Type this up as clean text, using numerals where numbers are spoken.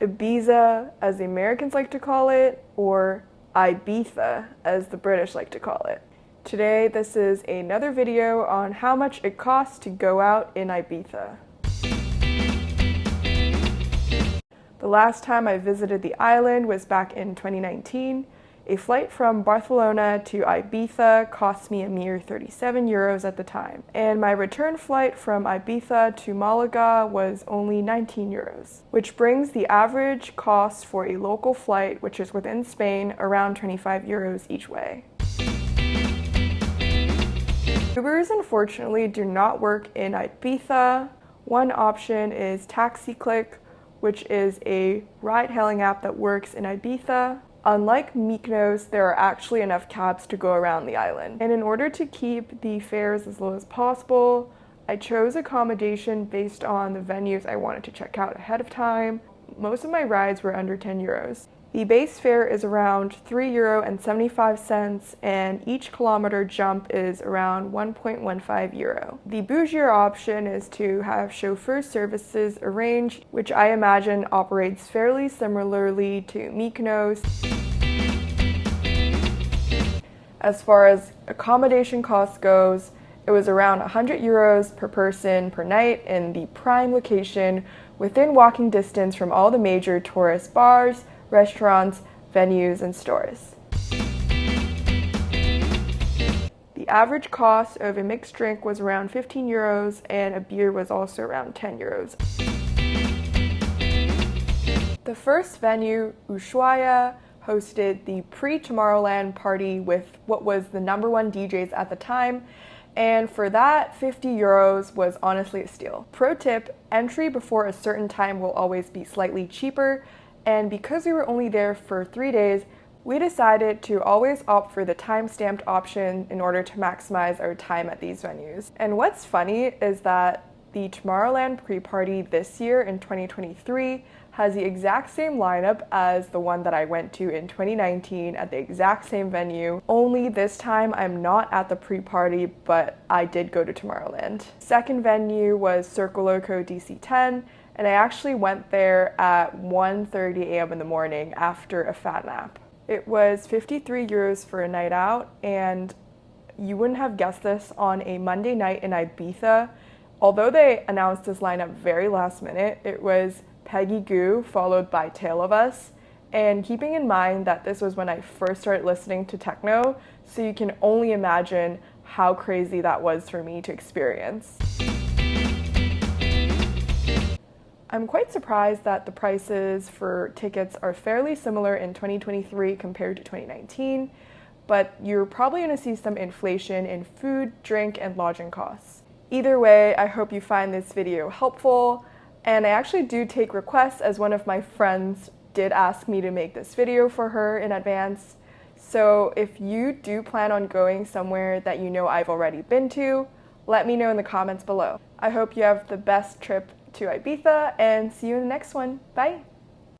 Ibiza, as the Americans like to call it, or Ibiza, as the British like to call it. Today, this is another video on how much it costs to go out in Ibiza. The last time I visited the island was back in 2019. A flight from Barcelona to Ibiza cost me a mere 37 euros at the time, and my return flight from Ibiza to Malaga was only 19 euros, which brings the average cost for a local flight, which is within Spain, around 25 euros each way. Ubers unfortunately do not work in Ibiza. One option is TaxiClick, which is a ride-hailing app that works in Ibiza. Unlike Mykonos, there are actually enough cabs to go around the island. And in order to keep the fares as low as possible, I chose accommodation based on the venues I wanted to check out ahead of time. Most of my rides were under 10 euros. The base fare is around €3.75 and each kilometer jump is around 1.15 euro. The bougier option is to have chauffeur services arranged, which I imagine operates fairly similarly to Mykonos. As far as accommodation costs goes, it was around 100 euros per person per night in the prime location within walking distance from all the major tourist bars, restaurants, venues, and stores. The average cost of a mixed drink was around 15 euros and a beer was also around 10 euros. The first venue, Ushuaia, hosted the pre-Tomorrowland party with what was the #1 DJs at the time, and for that, 50 euros was honestly a steal. Pro tip, entry before a certain time will always be slightly cheaper, and because we were only there for 3 days, we decided to always opt for the time-stamped option in order to maximize our time at these venues. And what's funny is that the Tomorrowland pre-party this year in 2023 has the exact same lineup as the one that I went to in 2019 at the exact same venue, only this time I'm not at the pre-party, but I did go to Tomorrowland. Second venue was Circoloco DC10, and I actually went there at 1:30 a.m. in the morning after a fat nap. It was 53 euros for a night out, and you wouldn't have guessed this on a Monday night in Ibiza. Although they announced this lineup very last minute, it was Peggy Goo followed by Tale of Us, and keeping in mind that this was when I first started listening to techno, so you can only imagine how crazy that was for me to experience. I'm quite surprised that the prices for tickets are fairly similar in 2023 compared to 2019, but you're probably going to see some inflation in food, drink, and lodging costs. Either way, I hope you find this video helpful, and I actually do take requests, as one of my friends did ask me to make this video for her in advance. So if you do plan on going somewhere that you know I've already been to, let me know in the comments below. I hope you have the best trip to Ibiza, and see you in the next one. Bye!